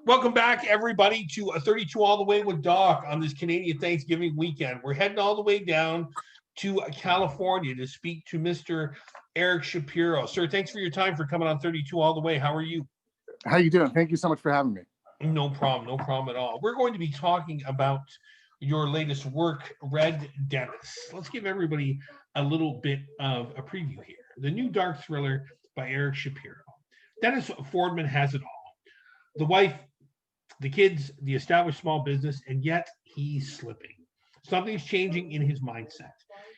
Welcome back, everybody, to a 32 All the Way with Doc on this Canadian Thanksgiving weekend. We're heading all the way down to California to speak to Mr. Eric Shapiro. Sir, thanks for your time for coming on 32 All the Way. How are you? How you doing? Thank you so much for having me. No problem, no problem at all. We're going to be talking about your latest work, Red Dennis. Let's give everybody a little bit of a preview here. The new dark thriller by Eric Shapiro. Dennis Fordman has it all. The wife, the kids, the established small business, and yet he's slipping. Something's changing in his mindset.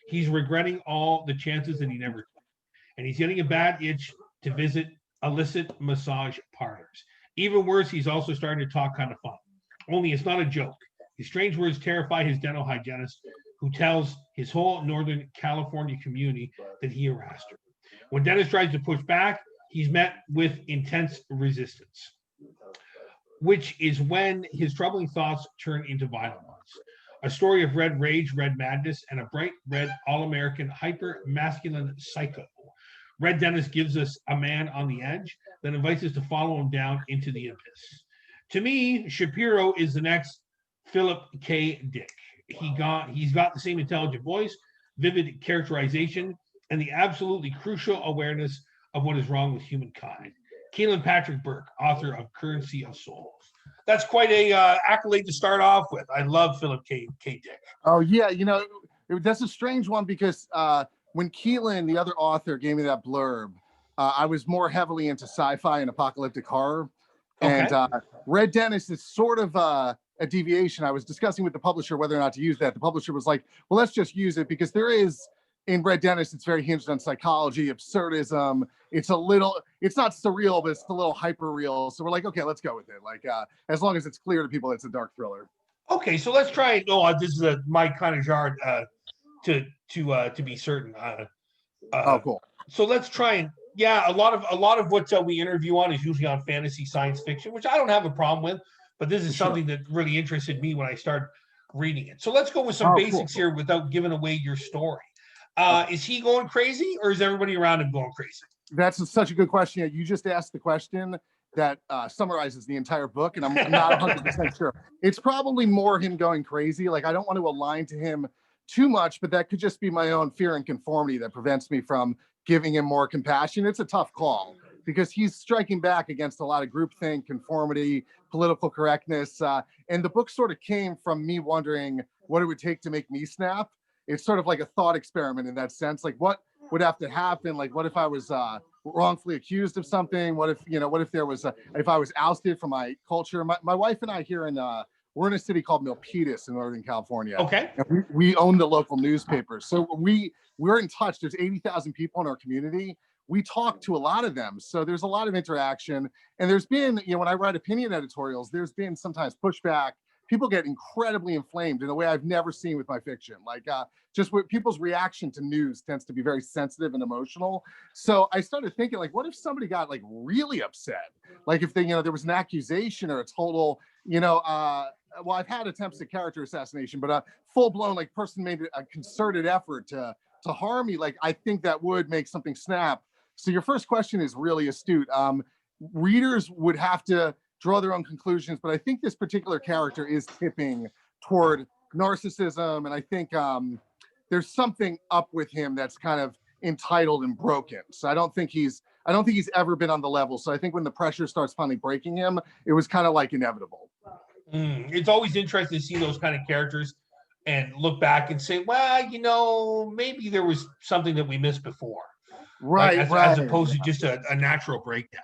He's regretting all the chances that he never took. And he's getting a bad itch to visit illicit massage parlors. Even worse, he's also starting to talk kind of fun. Only it's not a joke. His strange words terrify his dental hygienist, who tells his whole Northern California community that he harassed her. When Dennis tries to push back, he's met with intense resistance, which is when his troubling thoughts turn into violent ones. A story of red rage, red madness, and a bright red all-American hyper-masculine psycho. Red Dennis gives us a man on the edge, then invites us to follow him down into the abyss. To me, Shapiro is the next Philip K. Dick. He's got the same intelligent voice, vivid characterization, and the absolutely crucial awareness of what is wrong with humankind. Keelan Patrick Burke, author of Currency of Souls. That's quite a accolade to start off with. I love Philip K. Dick. Oh, yeah. That's a strange one because when Keelan, the other author, gave me that blurb, I was more heavily into sci-fi and apocalyptic horror. And Red Dennis is sort of a deviation. I was discussing with the publisher whether or not to use that. The publisher was like, well, let's just use it because there is, in Red Dennis, it's very hinged on psychology, absurdism. It's not surreal, but it's a little hyper real. So we're like, okay, let's go with it. Like, as long as it's clear to people, it's a dark thriller. Okay, so let's try it. Oh, this is my kind of genre to be certain. Oh, cool. So let's try and a lot of what we interview on is usually on fantasy science fiction, which I don't have a problem with. But this is something that really interested me when I started reading it. So let's go with some basics here without giving away your story. Is he going crazy, or is everybody around him going crazy? That's such a good question. You just asked the question that summarizes the entire book, and I'm not 100% sure. It's probably more him going crazy. Like, I don't want to align to him too much, but that could just be my own fear and conformity that prevents me from giving him more compassion. It's a tough call because he's striking back against a lot of groupthink, conformity, political correctness. And the book sort of came from me wondering what it would take to make me snap. It's sort of like a thought experiment in that sense. Like, what would have to happen? Like, what if I was wrongfully accused of something? What if if I was ousted from my culture? My wife and I here we're in a city called Milpitas in Northern California. Okay. And we own the local newspaper. So we're in touch. There's 80,000 people in our community. We talk to a lot of them. So there's a lot of interaction. And there's been, when I write opinion editorials, there's been sometimes pushback. People get incredibly inflamed in a way I've never seen with my fiction. Like just what people's reaction to news tends to be very sensitive and emotional. So I started thinking, like, what if somebody got like really upset? Like if there was an accusation or a total, well, I've had attempts at character assassination, but a full-blown like person made a concerted effort to harm me. Like, I think that would make something snap. So your first question is really astute. Readers would have to draw their own conclusions, but I think this particular character is tipping toward narcissism, and I think there's something up with him that's kind of entitled and broken. So I don't think he's ever been on the level. So I think when the pressure starts finally breaking him, it was kind of like inevitable. It's always interesting to see those kind of characters and look back and say, well, maybe there was something that we missed before, right? As opposed to just a natural breakdown.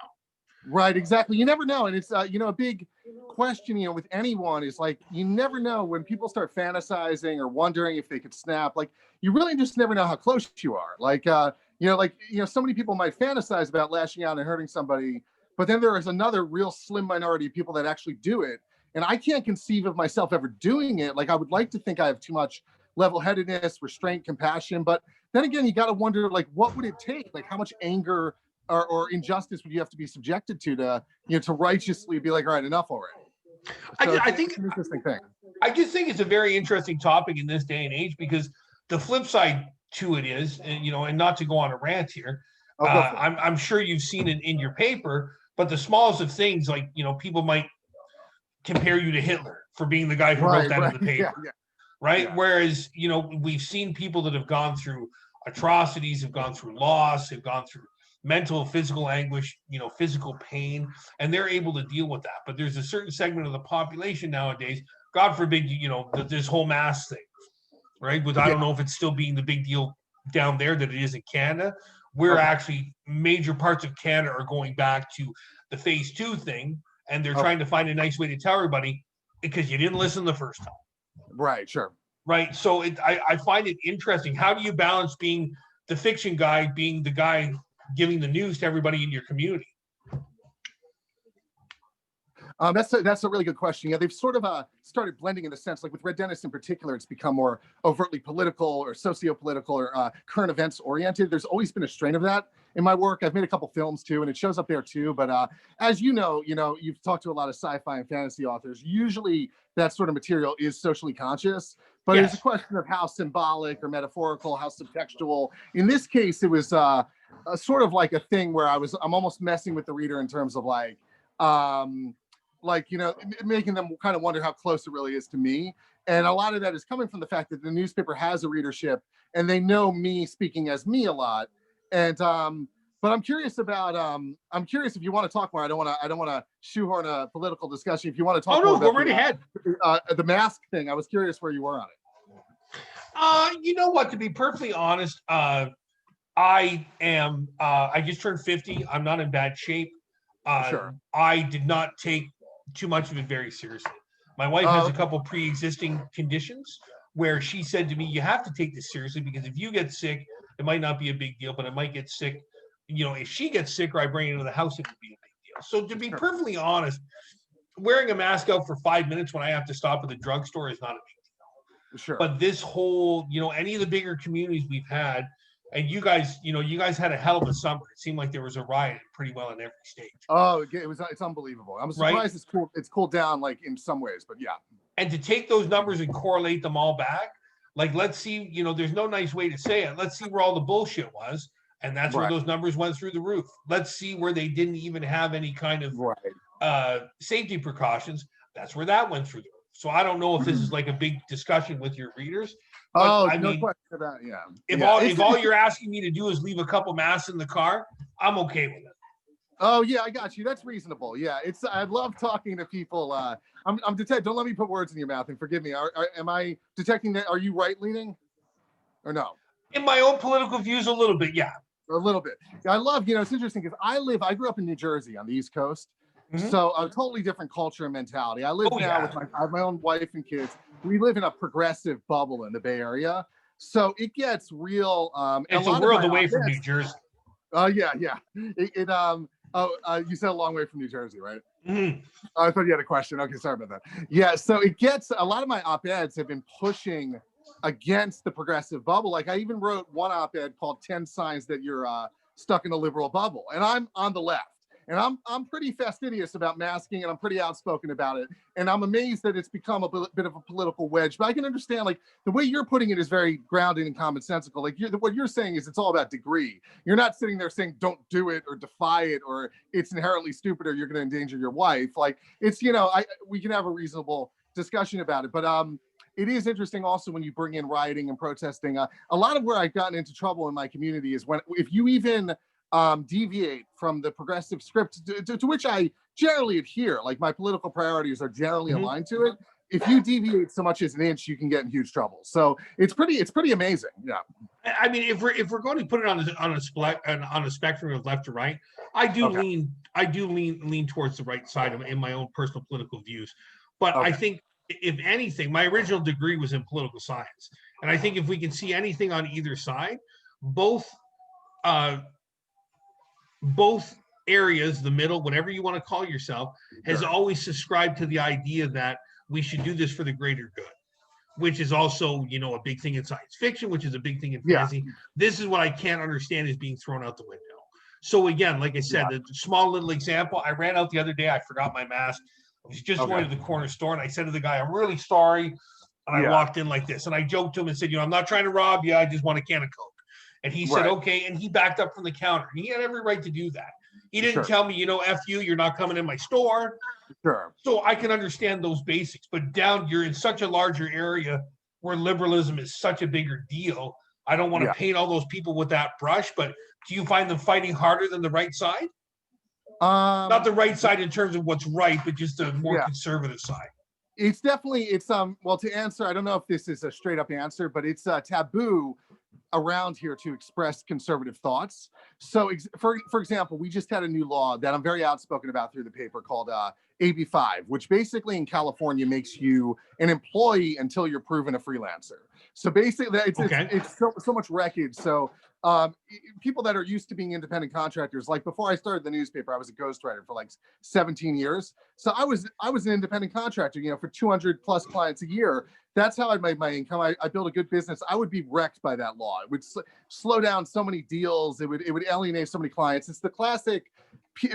Right, exactly. You never know. And it's, a big question, with anyone is like, you never know when people start fantasizing or wondering if they could snap. Like, you really just never know how close you are. Like, so many people might fantasize about lashing out and hurting somebody, but then there is another real slim minority of people that actually do it. And I can't conceive of myself ever doing it. Like, I would like to think I have too much level-headedness, restraint, compassion. But then again, you got to wonder, like, what would it take? Like, how much anger or injustice would you have to be subjected to righteously be like, all right, enough already? So I think it's an interesting thing. I just think it's a very interesting topic in this day and age, because the flip side to it is, and not to go on a rant here, I'm sure you've seen it in your paper, but the smallest of things, like, people might compare you to Hitler for being the guy who wrote that in the paper. Right. Yeah. Whereas, we've seen people that have gone through atrocities, have gone through loss, have gone through mental, physical anguish, physical pain, and they're able to deal with that. But there's a certain segment of the population nowadays, God forbid, this whole mass thing, right? But I don't know if it's still being the big deal down there that it is in Canada. We're actually, major parts of Canada are going back to the phase 2 thing, and they're trying to find a nice way to tell everybody, because you didn't listen the first time. Right, sure. Right. So I find it interesting. How do you balance being the fiction guy, being the guy giving the news to everybody in your community? That's a really good question. Yeah, they've sort of started blending in a sense, like with Red Dennis in particular, it's become more overtly political or socio-political or current events oriented. There's always been a strain of that in my work. I've made a couple films too, and it shows up there too. But as you know, you've talked to a lot of sci-fi and fantasy authors. Usually that sort of material is socially conscious, but It's a question of how symbolic or metaphorical, how subtextual. In this case, it was sort of like a thing where I'm almost messing with the reader in terms of making them kind of wonder how close it really is to me. And a lot of that is coming from the fact that the newspaper has a readership and they know me speaking as me a lot. And but I'm curious if you want to talk more. I don't want to shoehorn a political discussion. If you want to talk more go right ahead. The mask thing, I was curious where you were on it. You know what, to be perfectly honest, I just turned 50. I'm not in bad shape. Sure. I did not take too much of it very seriously. My wife has a couple pre-existing conditions where she said to me, you have to take this seriously, because if you get sick, it might not be a big deal, but it might get sick. If she gets sick or I bring it into the house, it would be a big deal. So to be perfectly honest, wearing a mask out for 5 minutes when I have to stop at the drugstore is not a big deal. Sure. But this whole, any of the bigger communities we've had, and you guys had a hell of a summer. It seemed like there was a riot pretty well in every state. Oh, it's unbelievable. I'm surprised it's cooled down like in some ways, but yeah. And to take those numbers and correlate them all back, like, let's see, there's no nice way to say it. Let's see where all the bullshit was. And that's where those numbers went through the roof. Let's see where they didn't even have any kind of safety precautions. That's where that went through the roof. So I don't know if this is like a big discussion with your readers. But, no question about If all you're asking me to do is leave a couple masks in the car, I'm okay with it. Oh yeah, I got you. That's reasonable. Yeah, I love talking to people. I'm detecting. Don't let me put words in your mouth, and forgive me. Am I detecting that? Are you right leaning, or no? In my own political views, a little bit, yeah. A little bit. I love. It's interesting because I grew up in New Jersey on the East Coast, so a totally different culture and mentality. I live now with I have my own wife and kids. We live in a progressive bubble in the Bay Area, so it gets real. It's a world away from New Jersey. Yeah. You said a long way from New Jersey, right? I thought you had a question. Okay, sorry about that. Yeah, so it gets a lot of my op-eds have been pushing against the progressive bubble. Like I even wrote one op-ed called 10 Signs That You're Stuck in a Liberal Bubble, and I'm on the left. And I'm pretty fastidious about masking, and I'm pretty outspoken about it. And I'm amazed that it's become a bit of a political wedge. But I can understand, like, the way you're putting it is very grounded and commonsensical. Like, what you're saying is it's all about degree. You're not sitting there saying don't do it or defy it or it's inherently stupid or you're going to endanger your wife. Like, it's, we can have a reasonable discussion about it. But it is interesting also when you bring in rioting and protesting. A lot of where I've gotten into trouble in my community is if you even deviate from the progressive script to which I generally adhere. Like my political priorities are generally aligned to it. If you deviate so much as an inch, you can get in huge trouble. So it's pretty amazing. Yeah. I mean, if we're going to put it on a spectrum of left to right, I do lean towards the right side in my own personal political views. But I think, if anything, my original degree was in political science, and I think if we can see anything on either side, both areas, the middle, whatever you want to call yourself, has always subscribed to the idea that we should do this for the greater good, which is also, a big thing in science fiction, which is a big thing in fantasy. This is what I can't understand is being thrown out the window. So again, like I said, the small little example, I ran out the other day, I forgot my mask. I was just going to the corner store, and I said to the guy, I'm really sorry. And I walked in like this, and I joked to him and said, I'm not trying to rob you. I just want a can of Coke. And he said, okay. And he backed up from the counter. And he had every right to do that. He didn't Sure. tell me, F you, you're not coming in my store. Sure. So I can understand those basics, but you're in such a larger area where liberalism is such a bigger deal. I don't want to paint all those people with that brush, but do you find them fighting harder than the right side? Not the right side in terms of what's right, but just the more conservative side. It's definitely, well, to answer, I don't know if this is a straight up answer, but it's taboo around here to express conservative thoughts. So for example, we just had a new law that I'm very outspoken about through the paper called AB 5, which basically in California makes you an employee until you're proven a freelancer. So basically it's so much wreckage. So people that are used to being independent contractors, like before I started the newspaper, I was a ghostwriter for like 17 years. So I was an independent contractor, for 200 plus clients a year. That's how I made my income. I built a good business. I would be wrecked by that law. It would slow down so many deals. It would alienate so many clients. It's the classic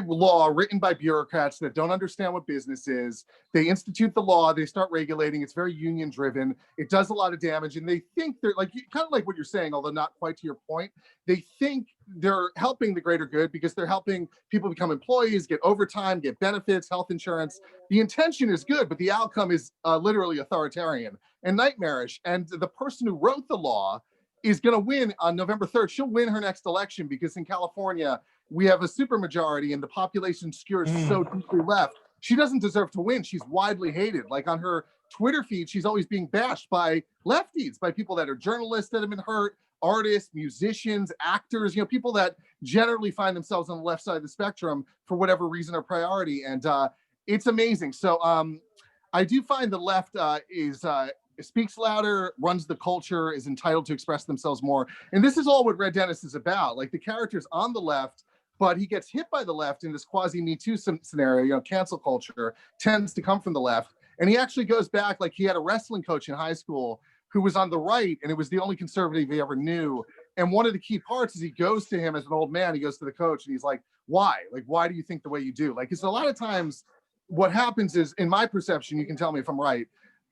law written by bureaucrats that don't understand what business is. They institute the law, they start regulating. It's very union driven. It does a lot of damage, and they think they're like kind of like what you're saying, although not quite to your point. They think they're helping the greater good because they're helping people become employees, get overtime, get benefits, health insurance. The intention is good, but the outcome is literally authoritarian and nightmarish. And the person who wrote the law is going to win on November 3rd. She'll win her next election because in California, we have a supermajority and the population skewers so deeply left. She doesn't deserve to win. She's widely hated. Like on her Twitter feed, she's always being bashed by lefties, by people that are journalists that have been hurt, artists, musicians, actors, people that generally find themselves on the left side of the spectrum for whatever reason or priority. And it's amazing. So I do find the left speaks louder, runs the culture, is entitled to express themselves more. And this is all what Red Dennis is about. Like the character's on the left, but he gets hit by the left in this quasi Me Too scenario. Cancel culture tends to come from the left. And he actually goes back, like he had a wrestling coach in high school who was on the right, and it was the only conservative he ever knew. And one of the key parts is he goes to him as an old man, he goes to the coach and he's like, why? Like, why do you think the way you do? Like, it's a lot of times what happens is, in my perception, you can tell me if I'm right,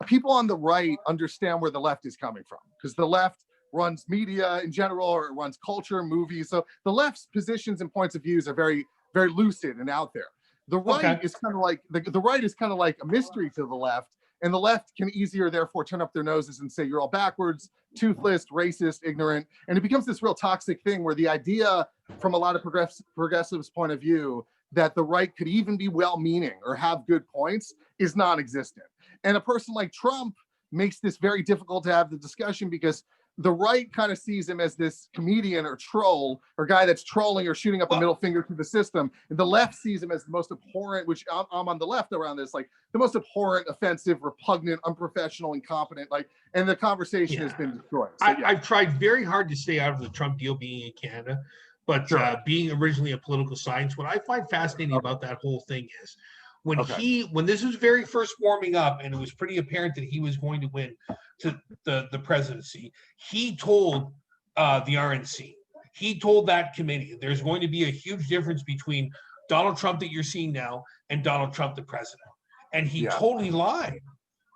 people on the right understand where the left is coming from because the left runs media in general, or it runs culture, movies. So the left's positions and points of views are very, very lucid and out there. The right is kind of like the right is kind of like a mystery to the left, and the left can easier therefore turn up their noses and say you're all backwards, toothless, racist, ignorant, and it becomes this real toxic thing where the idea from a lot of progressives' point of view that the right could even be well-meaning or have good points is non-existent. And a person like Trump makes this very difficult to have the discussion because the right kind of sees him as this comedian or troll or guy that's trolling or shooting up a middle finger to the system. And the left sees him as the most abhorrent, which I'm on the left around this, like the most abhorrent, offensive, repugnant, unprofessional, incompetent, and the conversation has been destroyed. So, I've tried very hard to stay out of the Trump deal being in Canada, but being originally a political science, what I find fascinating about that whole thing is when this was very first warming up and it was pretty apparent that he was going to win to the presidency, he told the RNC, he told that committee, there's going to be a huge difference between Donald Trump that you're seeing now and Donald Trump, the president. And he totally lied,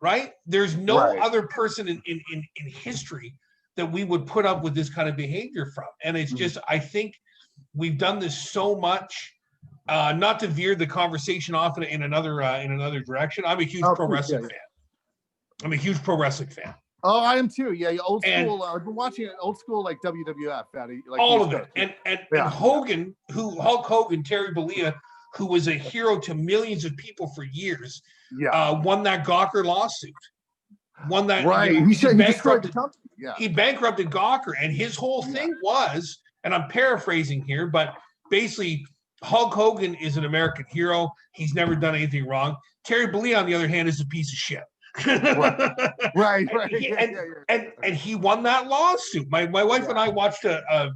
right? There's no other person in history that we would put up with this kind of behavior from. And it's just, I think we've done this so much. Not to veer the conversation off in another direction. I'm a huge pro wrestling fan. I'm a huge pro wrestling fan. Oh, I am too. Yeah, old school. I've been watching old school like WWF. Like all of it. And Hogan, Hulk Hogan, Terry Bollea, who was a hero to millions of people for years, won that Gawker lawsuit. Won that. He bankrupted Gawker, and his whole thing was, and I'm paraphrasing here, but basically, Hulk Hogan is an American hero. He's never done anything wrong. Terry Bollea, on the other hand, is a piece of shit. Right. And he won that lawsuit. My wife and I watched a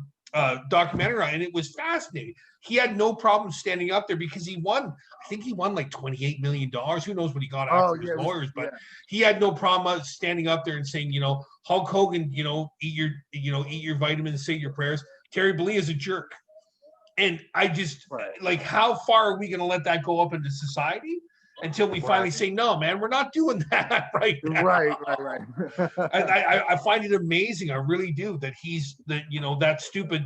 documentary, and it was fascinating. He had no problem standing up there because he won. I think he won like $28 million. Who knows what he got after his lawyers? But he had no problem standing up there and saying, Hulk Hogan, eat your vitamins, say your prayers. Terry Bollea is a jerk. And I just like, how far are we going to let that go up into society until we finally say, no, man, we're not doing that right now. Right. I find it amazing. I really do that that stupid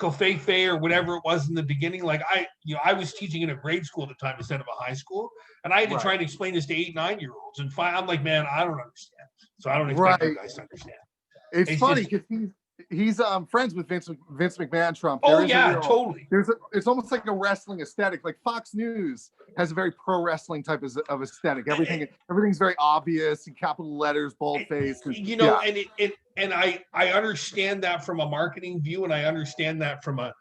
covfefe or whatever it was in the beginning. Like I was teaching in a grade school at the time instead of a high school, and I had to try and explain this to 8, 9-year-olds. And I'm like, man, I don't understand. So I don't expect you guys to understand. It's funny because he's friends with Vince McMahon Trump. Oh yeah, totally. It's almost like a wrestling aesthetic. Like Fox News has a very pro wrestling type of aesthetic. Everything's very obvious in capital letters, bold face. You know, and I understand that from a marketing view, and I understand that from a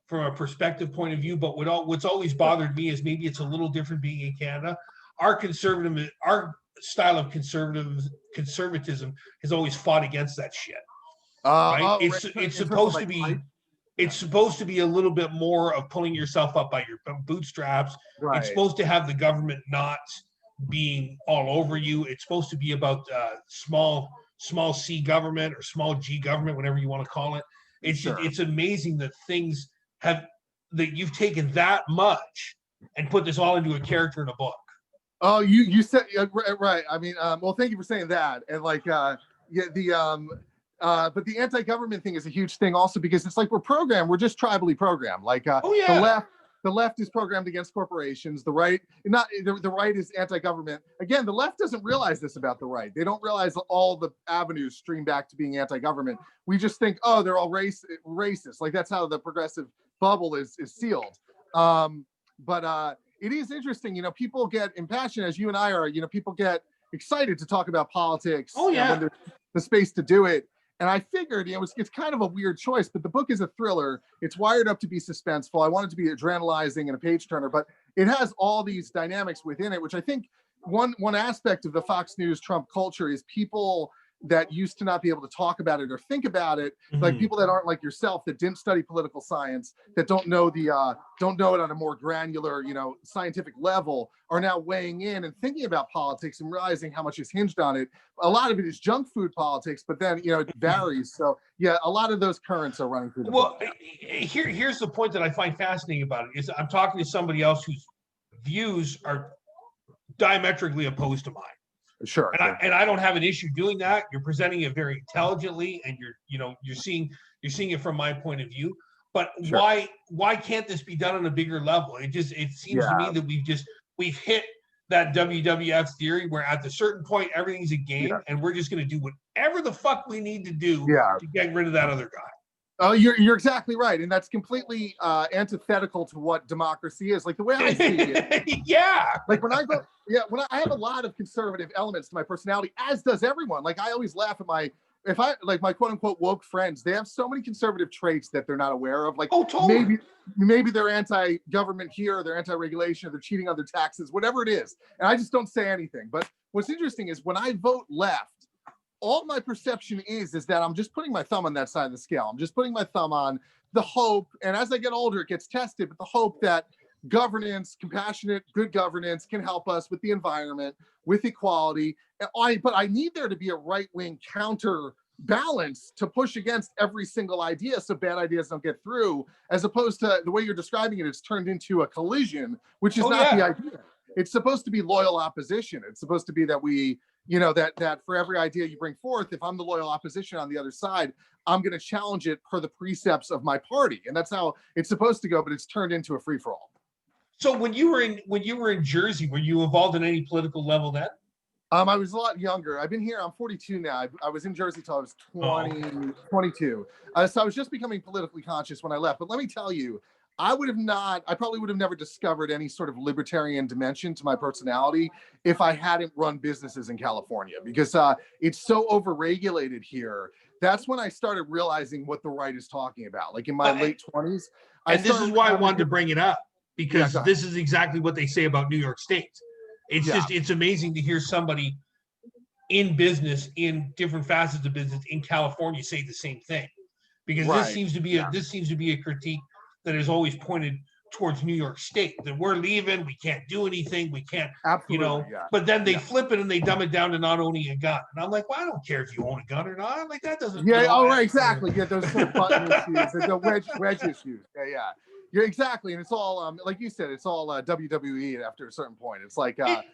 perspective point of view. But what's always bothered me is maybe it's a little different being in Canada. Our style of conservatism has always fought against that shit. Right? It's supposed to be. It's supposed to be a little bit more of pulling yourself up by your bootstraps. Right. It's supposed to have the government not being all over you. It's supposed to be about small C government or small G government, whatever you want to call it. It's amazing that that you've taken that much and put this all into a character in a book. Oh, you said right. I mean, well, thank you for saying that. And like, but the anti-government thing is a huge thing also because it's like we're just tribally programmed. Like, the left is programmed against corporations. The right, the right is anti-government. Again, the left doesn't realize this about the right. They don't realize all the avenues stream back to being anti-government. We just think, oh, they're all racist. Like that's how the progressive bubble is sealed. But it is interesting, you know, people get impassioned as you and I are, you know, people get excited to talk about politics. Oh, yeah. When there's the space to do it. And I figured, you know, it's kind of a weird choice, but the book is a thriller. It's wired up to be suspenseful. I want it to be adrenalizing and a page turner, but it has all these dynamics within it, which I think one aspect of the Fox News Trump culture is people that used to not be able to talk about it or think about it, like people that aren't like yourself, that didn't study political science, that don't know it on a more granular, you know, scientific level, are now weighing in and thinking about politics and realizing how much is hinged on it. A lot of it is junk food politics, but then, you know, it varies. So yeah, a lot of those currents are running through the book. Here's the point that I find fascinating about it is I'm talking to somebody else whose views are diametrically opposed to mine. Sure. And I don't have an issue doing that. You're presenting it very intelligently, and you're seeing it from my point of view. But why can't this be done on a bigger level? It seems to me that we've hit that WWF theory where at a certain point everything's a game, and we're just going to do whatever the fuck we need to do to get rid of that other guy. Oh, you're exactly right, and that's completely antithetical to what democracy is. Like the way I see it, Like when I have a lot of conservative elements to my personality, as does everyone. Like I always laugh at my quote unquote woke friends. They have so many conservative traits that they're not aware of. Like maybe they're anti-government here, or they're anti-regulation, or they're cheating on their taxes, whatever it is. And I just don't say anything. But what's interesting is when I vote left, all my perception is that I'm just putting my thumb on that side of the scale. I'm just putting my thumb on the hope. And as I get older, it gets tested, but the hope that governance, compassionate, good governance can help us with the environment, with equality. But I need there to be a right-wing counterbalance to push against every single idea so bad ideas don't get through, as opposed to the way you're describing it, it's turned into a collision, which is not the idea. It's supposed to be loyal opposition. It's supposed to be that we, you know, that for every idea you bring forth, if I'm the loyal opposition on the other side, I'm going to challenge it per the precepts of my party. And that's how it's supposed to go, but it's turned into a free-for-all. So when you were in Jersey, were you involved in any political level then? I was a lot younger. I've been here. I'm 42 now. I was in Jersey till I was 22. So I was just becoming politically conscious when I left. But let me tell you, I probably would have never discovered any sort of libertarian dimension to my personality if I hadn't run businesses in California, because it's so overregulated here. That's when I started realizing what the right is talking about. Like in my late 20s. And this is why I wanted to bring it up, because this is exactly what they say about New York State. It's amazing to hear somebody in business, in different facets of business in California say the same thing, because this seems to be a critique that is always pointed towards New York State, that we're leaving, we can't do anything, we can't, but then they flip it and they dumb it down to not owning a gun. And I'm like, well, I don't care if you own a gun or not. Like that doesn't. Exactly. Yeah, those sort of button issues, the wedge issues. Yeah, exactly. And it's all, like you said, it's all WWE after a certain point. It's like, it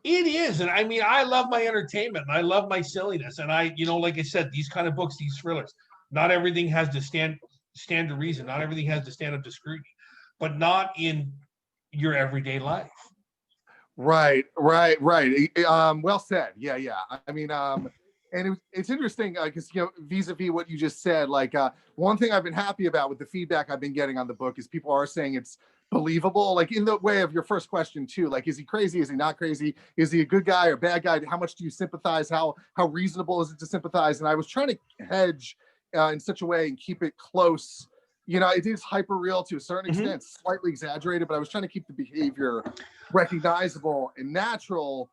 is. And I mean, I love my entertainment and I love my silliness. And I, like I said, these kind of books, these thrillers, Not everything has to stand to reason. Not everything has to stand up to scrutiny, but not in your everyday life. Right. Well said. Yeah. I mean, and it's interesting because vis-a-vis what you just said, like one thing I've been happy about with the feedback I've been getting on the book is people are saying it's believable, like in the way of your first question too. Like, is he crazy? Is he not crazy? Is he a good guy or bad guy? How much do you sympathize? How reasonable is it to sympathize? And I was trying to hedge in such a way and keep it close. It is hyper real to a certain extent, slightly exaggerated, but I was trying to keep the behavior recognizable and natural.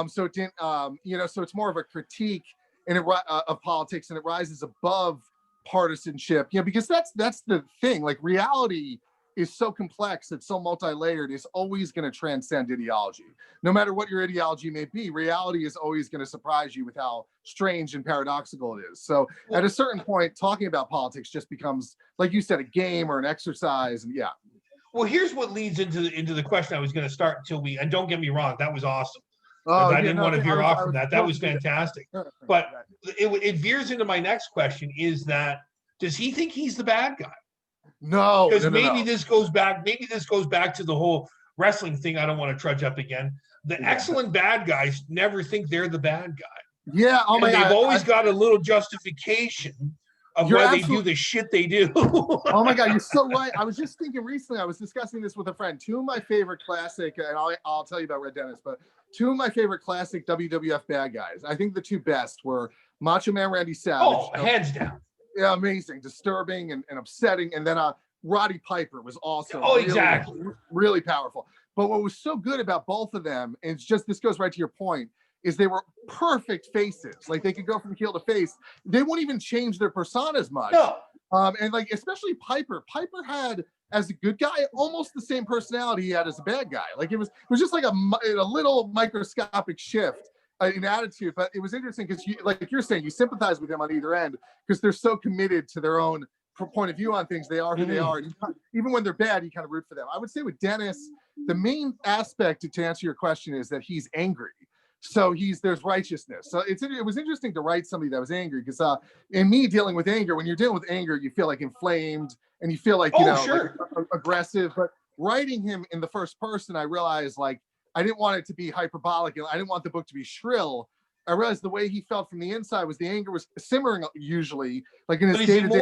So it didn't, so it's more of a critique of politics, and it rises above partisanship. Because that's the thing. Like, reality is so complex, it's so multi-layered, it's always going to transcend ideology. No matter what your ideology may be, reality is always going to surprise you with how strange and paradoxical it is. So at a certain point, talking about politics just becomes, like you said, a game or an exercise. And well, here's what leads into the question I was going to start and don't get me wrong, that was awesome. I didn't want to veer off from that. That was fantastic. But it veers into my next question, is that, does he think he's the bad guy? No, because this goes back to the whole wrestling thing. I don't want to trudge up again. The excellent bad guys never think they're the bad guy. Yeah. Oh my God. They've always got a little justification of why they do the shit they do. Oh my God, you're so right. I was just thinking recently, I was discussing this with a friend. Two of my favorite classic, and I'll tell you about Red Dennis, but two of my favorite classic WWF bad guys, I think the two best were Macho Man Randy Savage. Oh, hands down. Yeah, amazing, disturbing and upsetting. And then Roddy Piper was also really powerful. But what was so good about both of them, and it's just, this goes right to your point, is they were perfect faces. Like, they could go from heel to face. They won't even change their personas much. No. And like, especially Piper had, as a good guy, almost the same personality he had as a bad guy. Like, it was just like a little microscopic shift in attitude. But it was interesting because, like you're saying, you sympathize with them on either end because they're so committed to their own point of view on things. They are who they are. And even when they're bad, you kind of root for them. I would say with Dennis, the main aspect to answer your question is that he's angry. So there's righteousness. So it was interesting to write somebody that was angry, because in me dealing with anger, when you're dealing with anger, you feel like inflamed and you feel like, like, aggressive. But writing him in the first person, I realized, like, I didn't want it to be hyperbolic, and I didn't want the book to be shrill. I realized the way he felt from the inside was the anger was simmering, usually, like in his day-to-day.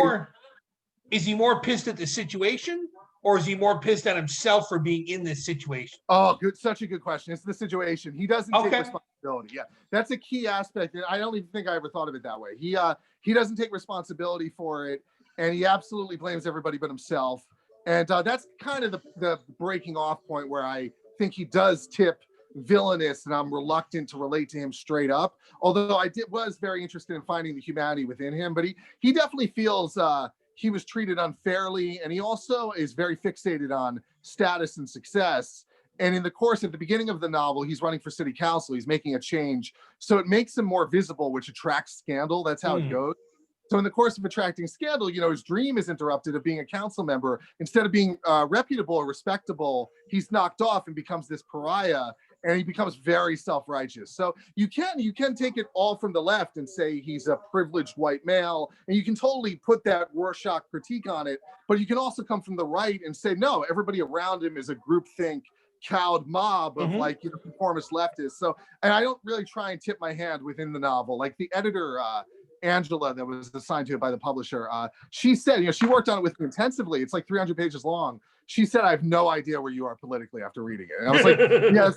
Is he more pissed at the situation, or is he more pissed at himself for being in this situation? Oh, good. Such a good question. It's the situation. He doesn't take responsibility. Yeah, that's a key aspect. And I don't even think I ever thought of it that way. He doesn't take responsibility for it, and he absolutely blames everybody but himself. And that's kind of the breaking off point where I think he does tip villainous, and I'm reluctant to relate to him straight up. Although I was very interested in finding the humanity within him, but he definitely feels he was treated unfairly, and he also is very fixated on status and success. And in the course, at the beginning of the novel, he's running for city council. He's making a change. So it makes him more visible, which attracts scandal. That's how it goes. So in the course of attracting scandal, his dream is interrupted of being a council member. Instead of being reputable or respectable, he's knocked off and becomes this pariah. And he becomes very self-righteous. So you can take it all from the left and say he's a privileged white male, and you can totally put that Rorschach critique on it. But you can also come from the right and say, no, everybody around him is a groupthink, cowed mob of conformist leftists. So, and I don't really try and tip my hand within the novel. Like the editor, Angela, that was assigned to it by the publisher, she said, she worked on it with me intensively. It's like 300 pages long. She said, I have no idea where you are politically after reading it. And I was like, yeah,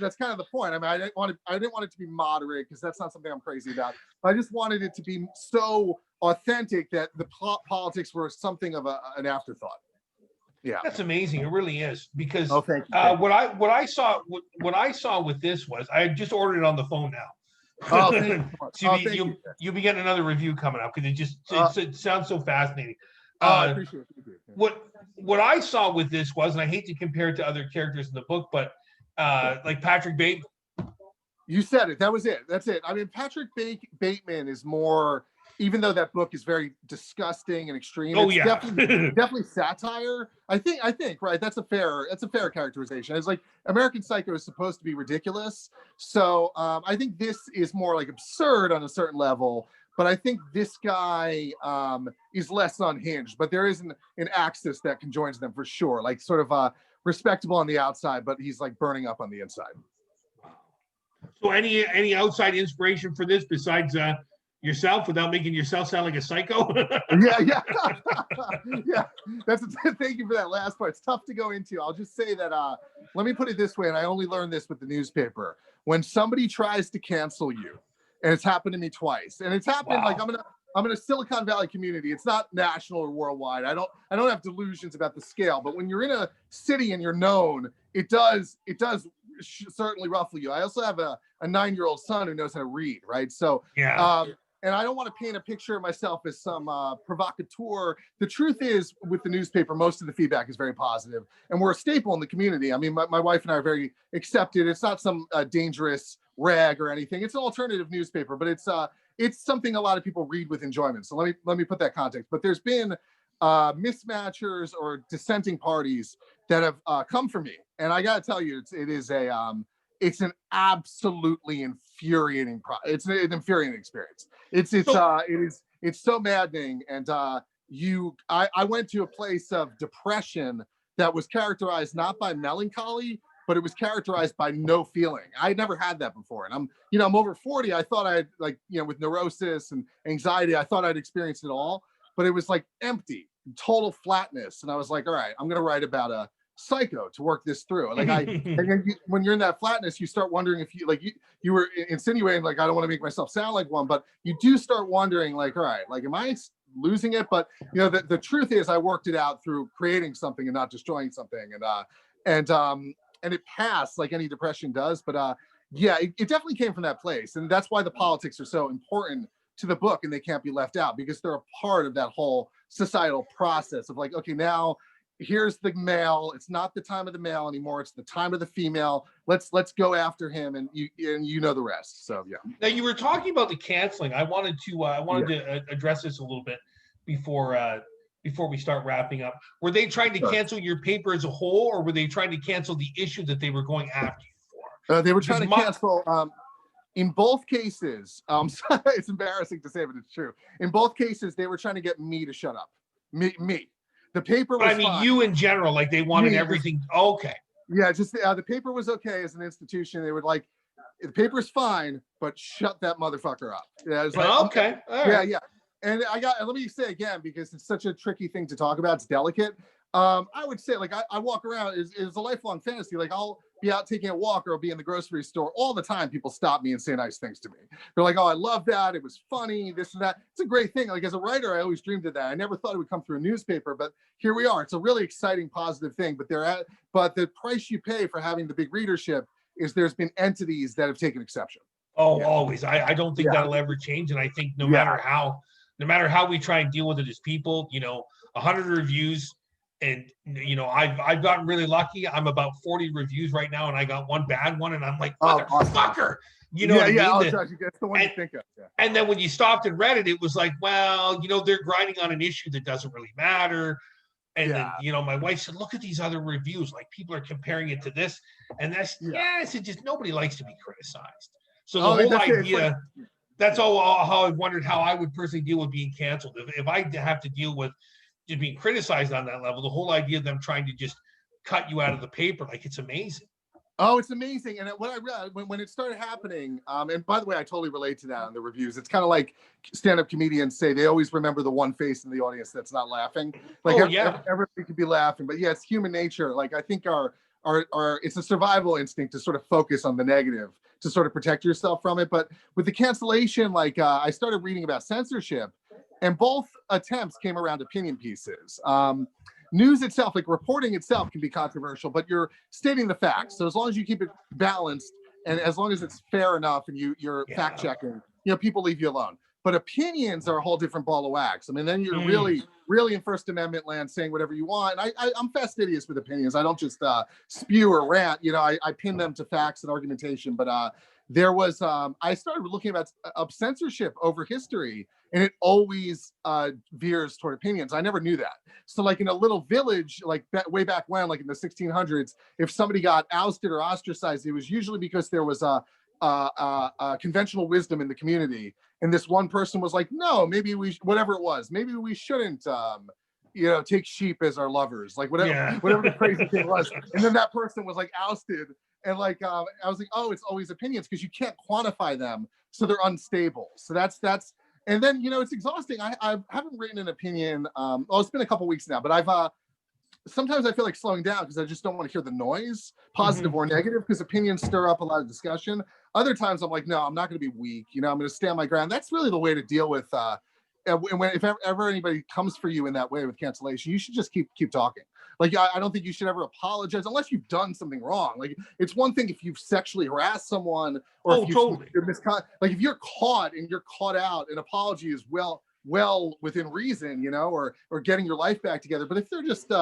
that's kind of the point. I mean, I didn't want it to be moderate, because that's not something I'm crazy about. But I just wanted it to be so authentic that the politics were something of an afterthought. Yeah, that's amazing. It really is, because thank you. What I saw with this was, I just ordered it on the phone now. Oh, thank you. You'll be getting another review coming up, because it sounds so fascinating. I appreciate it. What I saw with this was, and I hate to compare it to other characters in the book, but like Patrick Bateman. You said it. That was it. That's it. I mean, Patrick Bateman is more, even though that book is very disgusting and extreme. Oh, it's definitely satire. I think, right. That's a fair characterization. It's like American Psycho is supposed to be ridiculous. So I think this is more like absurd on a certain level, but I think this guy is less unhinged. But there is an axis that conjoins them for sure, like sort of respectable on the outside, but he's like burning up on the inside. So any outside inspiration for this besides yourself, without making yourself sound like a psycho? Yeah. Yeah, thank you for that last part. It's tough to go into. I'll just say that let me put it this way, and I only learned this with the newspaper. When somebody tries to cancel you, and it's happened to me twice, and it's happened like I'm in a Silicon Valley community. It's not national or worldwide. I don't have delusions about the scale, but when you're in a city and you're known, it does certainly ruffle you. I also have a 9-year-old son who knows how to read, right? So yeah. And I don't want to paint a picture of myself as some provocateur. The truth is, with the newspaper, most of the feedback is very positive, and we're a staple in the community. I mean, my wife and I are very accepted. It's not some dangerous rag or anything. It's an alternative newspaper, but it's something a lot of people read with enjoyment. So let me put that context. But there's been mismatchers or dissenting parties that have come for me, and I got to tell you, it's an absolutely infuriating it's an infuriating experience. It's so maddening. And I went to a place of depression that was characterized not by melancholy, but it was characterized by no feeling. I had never had that before. And I'm over 40. I thought I'd with neurosis and anxiety, I thought I'd experienced it all, but it was like empty, total flatness. And I was like, all right, I'm going to write about a psycho to work this through. Like when you're in that flatness, you start wondering if you were insinuating, like, I don't want to make myself sound like one, but you do start wondering, like, all right, like, am I losing it? But the truth is, I worked it out through creating something and not destroying something. And it passed like any depression does. But yeah, it definitely came from that place. And that's why the politics are so important to the book, and they can't be left out, because they're a part of that whole societal process of like, okay, now here's the male. It's not the time of the male anymore. It's the time of the female. Let's go after him, and you know the rest. So yeah. Now, you were talking about the canceling. I wanted to address this a little bit before we start wrapping up. Were they trying to cancel your paper as a whole, or were they trying to cancel the issue that they were going after you for? They were trying to cancel. In both cases, it's embarrassing to say, but it's true. In both cases, they were trying to get me to shut up. Me. The paper was fine. You in general, like they wanted everything. Okay. Yeah, just the paper was okay as an institution. They would like, the paper's fine, but shut that motherfucker up. Yeah, it's like, okay. All right. Yeah. And let me say again, because it's such a tricky thing to talk about. It's delicate. I would say, like, I walk around, it's a lifelong fantasy. Like, I'll be out taking a walk, or I'll be in the grocery store all the time. People stop me and say nice things to me. They're like, oh, I love that. It was funny, this and that. It's a great thing. Like, as a writer, I always dreamed of that. I never thought it would come through a newspaper, but here we are. It's a really exciting, positive thing. But the price you pay for having the big readership is there's been entities that have taken exception. Oh, yeah. Always. I don't think that'll ever change. And I think no matter how we try and deal with it as people, 100 reviews. And, I've gotten really lucky. I'm about 40 reviews right now, and I got one bad one, and I'm like, motherfucker. You know what I mean? That's the one you think of. Yeah. And then when you stopped and read it, it was like, well, they're grinding on an issue that doesn't really matter. And then, my wife said, look at these other reviews. Like, people are comparing it to this. And that's, it just, nobody likes to be criticized. So the whole idea, that's all how I wondered how I would personally deal with being canceled. If I have to deal with just being criticized on that level, the whole idea of them trying to just cut you out of the paper, like, it's amazing. Oh, it's amazing. And what I read when it started happening, and by the way, I totally relate to that on the reviews. It's kind of like stand-up comedians say they always remember the one face in the audience that's not laughing. Like, everybody could be laughing, but yeah, it's human nature. Like, I think our it's a survival instinct to sort of focus on the negative to sort of protect yourself from it. But with the cancellation, like, I started reading about censorship, and both attempts came around opinion pieces. News itself, like reporting itself, can be controversial, but you're stating the facts. So as long as you keep it balanced, and as long as it's fair enough, and you're fact checking, people leave you alone. But opinions are a whole different ball of wax. I mean, then you're really, really in First Amendment land, saying whatever you want. And I'm fastidious with opinions. I don't just spew or rant. I pin them to facts and argumentation. But there was, I started looking up censorship over history, and it always veers toward opinions. I never knew that. So, like, in a little village, like way back when, like in the 1600s, if somebody got ousted or ostracized, it was usually because there was conventional wisdom in the community. And this one person was like, no, maybe whatever it was, maybe we shouldn't, take sheep as our lovers, like whatever the crazy thing was. And then that person was like ousted. And like, I was like, oh, it's always opinions because you can't quantify them. So they're unstable. So that's, and then, it's exhausting. I haven't written an opinion. It's been a couple weeks now, but sometimes I feel like slowing down because I just don't want to hear the noise, positive or negative, because opinions stir up a lot of discussion. Other times I'm like, no, I'm not going to be weak. I'm going to stand my ground. That's really the way to deal with, if ever anybody comes for you in that way with cancellation, you should just keep talking. Like, I don't think you should ever apologize unless you've done something wrong. Like, it's one thing if you've sexually harassed someone, or if totally. Like, if you're caught and you're caught out, an apology is well within reason, or getting your life back together. But if they're just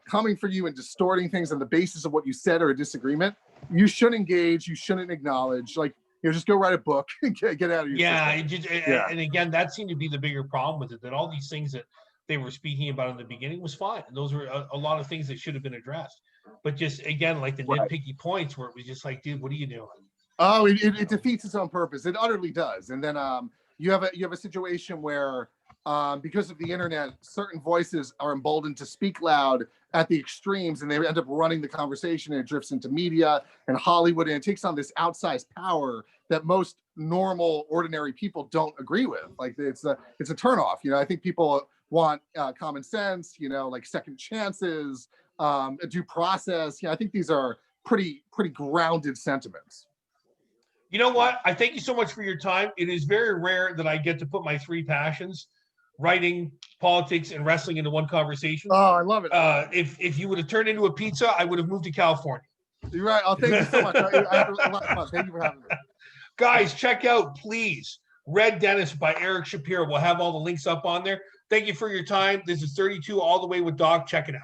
coming for you and distorting things on the basis of what you said or a disagreement, you shouldn't engage. You shouldn't acknowledge. Like, just go write a book and get out of your system. And again, that seemed to be the bigger problem with it, that all these things that they were speaking about in the beginning was fine. And those were a lot of things that should have been addressed. But just, again, like the nitpicky points where it was just like, dude, what are you doing? Oh, it defeats its own purpose. It utterly does. And then you have a situation where because of the internet, certain voices are emboldened to speak loud at the extremes, and they end up running the conversation, and it drifts into media and Hollywood, and it takes on this outsized power that most normal, ordinary people don't agree with. Like, it's a turnoff. I think people want common sense, like second chances, a due process. I think these are pretty grounded sentiments. You know what? I thank you so much for your time. It is very rare that I get to put my three passions, writing, politics, and wrestling, into one conversation. Oh, I love it. If you would have turned into a pizza, I would have moved to California. You're right. Oh, thank you so much. I had a lot of fun. Thank you for having me. Guys, check out, please, Red Dentist by Eric Shapiro. We'll have all the links up on there. Thank you for your time. This is 32 All the Way with Doc. Check it out.